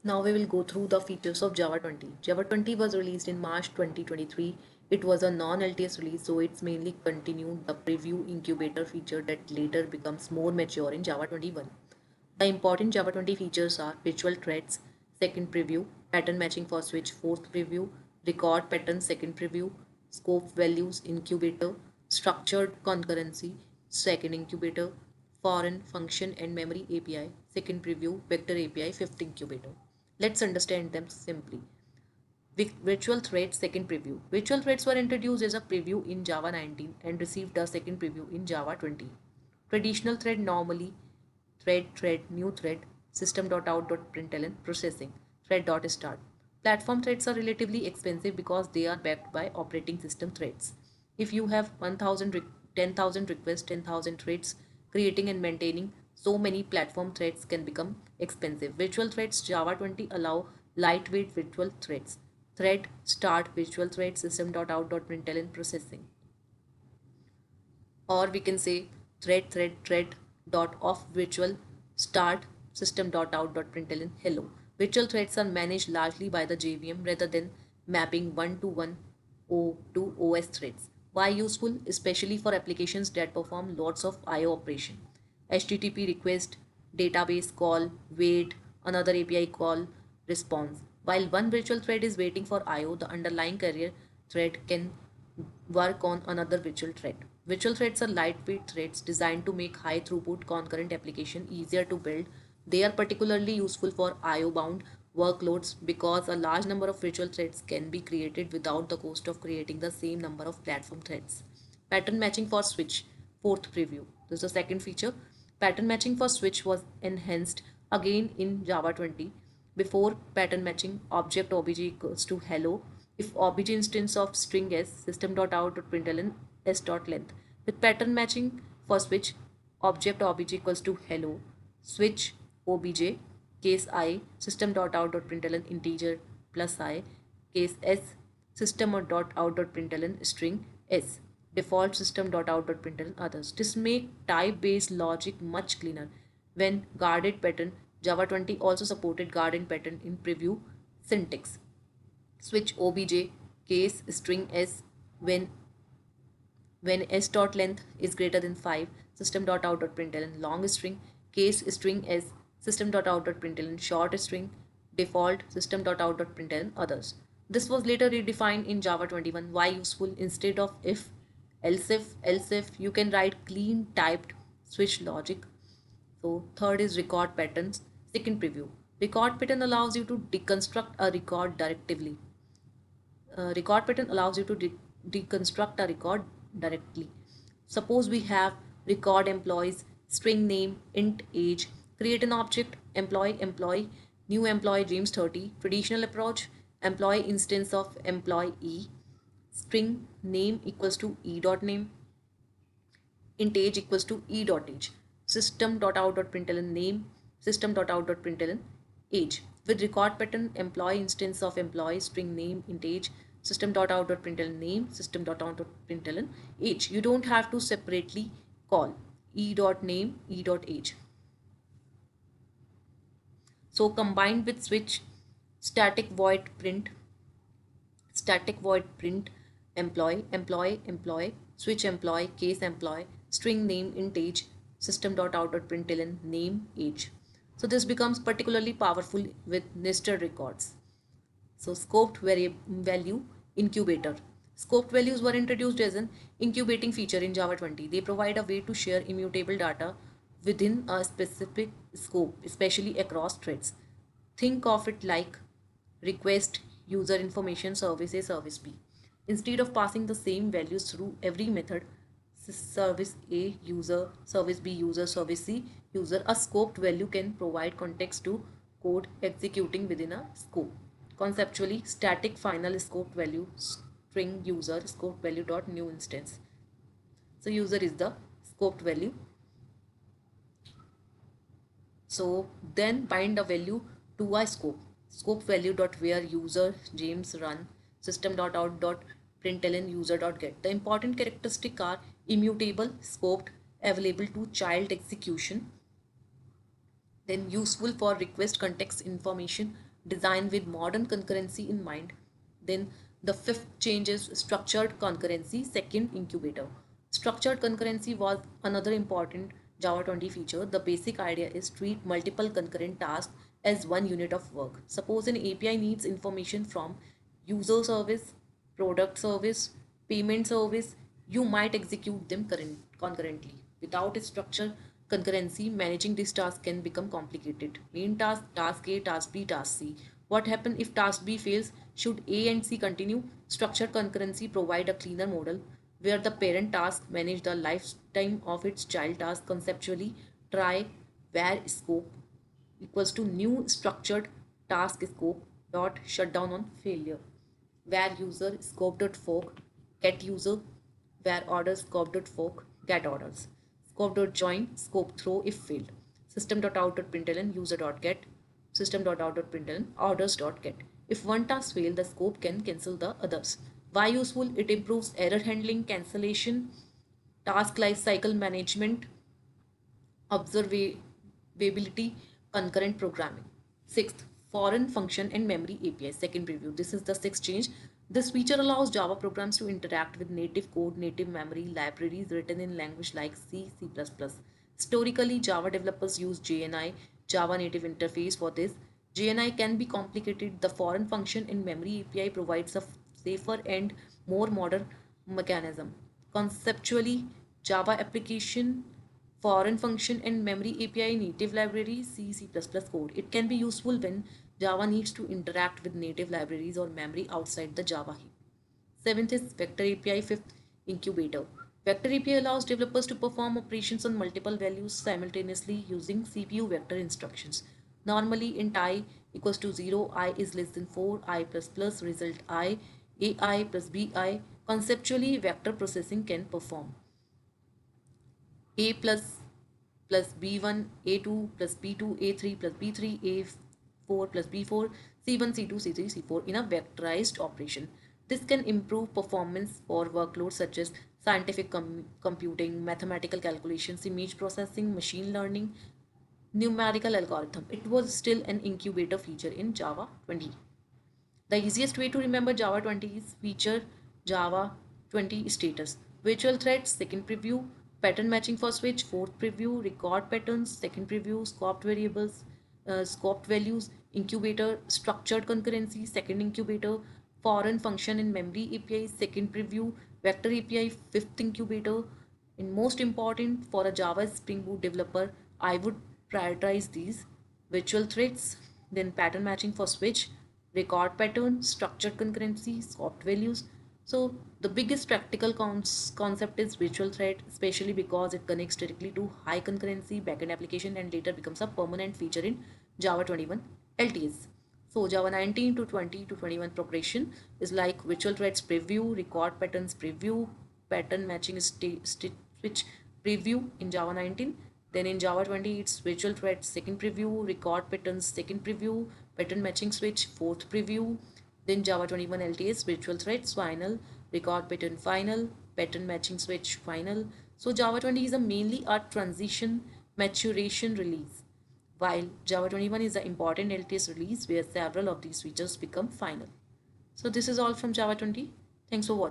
Now we will go through the features of Java 20. Java 20 was released in March 2023. It was a non-LTS release, so it's mainly continued the preview incubator feature that later becomes more mature in Java 21. The important Java 20 features are virtual threads, second preview, pattern matching for switch, fourth preview, record pattern, second preview, scope values, incubator, structured concurrency, second incubator, foreign function and memory API, second preview, vector API, fifth incubator. Let's understand them simply. Virtual threads second preview. Virtual threads were introduced as a preview in Java 19 and received a second preview in Java 20. Traditional thread normally thread new thread system.out.println processing thread.start. Platform threads are relatively expensive because they are backed by operating system threads. If you have 10,000 requests, 10,000 threads, creating and maintaining so many platform threads can become expensive. Virtual threads Java 20 allow lightweight virtual threads. Thread start virtual thread system.out.println processing, or we can say thread dot off virtual start system dot out dot println hello. Virtual threads are managed largely by the JVM rather than mapping one to one o to OS threads. Why useful? Especially for applications that perform lots of IO operation. HTTP request, database call, wait, another API call, response. While one virtual thread is waiting for IO, the underlying carrier thread can work on another virtual thread. Virtual threads are lightweight threads designed to make high throughput concurrent application easier to build. They are particularly useful for IO bound workloads because a large number of virtual threads can be created without the cost of creating the same number of platform threads. Pattern matching for switch, fourth preview. This is the second feature. Pattern matching for switch was enhanced again in Java 20. Before pattern matching, object obj equals to hello if obj instance of string s system.out.println s.length. With pattern matching for switch, object obj equals to hello, switch obj case I system.out.println integer plus I, case s system.out.println string s, default system.out.println others. This make type based logic much cleaner. When guarded pattern, Java 20 also supported guarded pattern in preview syntax. Switch obj case string s when s dot length is greater than 5 system dot out dot println long string case string s system dot out dot println short string default system dot out dot println others. This was later redefined in Java 21. Why useful? Instead of else if you can write clean typed switch logic. So third is record patterns. Second preview. Record pattern allows you to deconstruct a record directly. Record pattern allows you to deconstruct a record directly. Suppose we have record employees, string name, int age, create an object, employee, new employee James 30, traditional approach, employee instance of employee, string name equals to e dot name, int age equals to e dot age, system dot out dot println name, system dot out dot println age. With record pattern, employee instance of employee string name int age, system dot out dot println name, system dot out dot println age. You don't have to separately call e dot name, e dot age. So combined with switch, static void print, static void print employee, switch employee, case employee, string name int age, system dot out dot println name age. So this becomes particularly powerful with nested records. So scoped value incubator. Scoped values were introduced as an incubating feature in Java 20. They provide a way to share immutable data within a specific scope, especially across threads. Think of it like request, user information, service A, service B. Instead of passing the same values through every method, service A user, service B user, service C user, a scoped value can provide context to code executing within a scope. Conceptually, static final scoped value string user scoped value dot new instance. So user is the scoped value. So then bind a value to a scope. Scope value dot where user James run system dot out dot println user dot get. The important characteristic are immutable, scoped, available to child execution, then useful for request context information, designed with modern concurrency in mind. Then the fifth change is structured concurrency, second incubator. Structured concurrency was another important Java 20 feature. The basic idea is treat multiple concurrent tasks as one unit of work. Suppose an API needs information from user service, product service, payment service, you might execute them concurrently. Without a structure concurrency, managing this task can become complicated. Main task, task A, task B, task C. What happens if task B fails? Should A and C continue? Structured concurrency provide a cleaner model where the parent task manage the lifetime of its child task conceptually. Try where scope equals to new structured task scope dot shutdown on failure where user scope dot fork get user where orders scope dot fork get orders scope dot join scope throw if failed system dot out dot println user dot get system dot out dot println orders dot get. If one task fail, the scope can cancel the others. Why useful? It improves error handling, cancellation, task life cycle management, observability, concurrent programming. Sixth, foreign function and memory API. Second preview. This is the sixth change. This feature allows Java programs to interact with native code, native memory libraries written in language like C, C++. Historically, Java developers use JNI, Java Native Interface for this. JNI can be complicated. The foreign function and memory API provides a safer and more modern mechanism. Conceptually, Java application foreign function and memory API native library C, C++ code. It can be useful when Java needs to interact with native libraries or memory outside the Java heap. Seventh is Vector API. Fifth, Incubator. Vector API allows developers to perform operations on multiple values simultaneously using CPU vector instructions. Normally int I equals to 0, I is less than 4, I plus plus result I, AI plus BI. Conceptually, vector processing can perform a plus b1 a2 plus b2 a3 plus b3 a4 plus b4 c1 c2 c3 c4 in a vectorized operation. This can improve performance for workloads such as scientific computing, mathematical calculations, image processing, machine learning, numerical algorithm. It was still an incubator feature in Java 20. The easiest way to remember Java 20 is feature Java 20 status. Virtual threads, second preview, pattern matching for switch, fourth preview, record patterns, second preview, scoped variables, scoped values, incubator, structured concurrency, second incubator, foreign function in memory API, second preview, vector API, fifth incubator. And most important for a Java Spring Boot developer, I would prioritize these virtual threads, then pattern matching for switch, record pattern, structured concurrency, swapped values. So the biggest practical concept is virtual thread, especially because it connects directly to high concurrency backend application and later becomes a permanent feature in Java 21 LTS. So Java 19 to 20 to 21 progression is like virtual threads preview, record patterns preview, pattern matching switch preview in Java 19. Then in Java 20, it's virtual threads second preview, record patterns second preview, pattern matching switch fourth preview. Then Java 21 LTS virtual threads final, record pattern final, pattern matching switch final. So Java 20 is a mainly a transition maturation release, while Java 21 is the important LTS release where several of these features become final. So this is all from Java 20. Thanks for watching.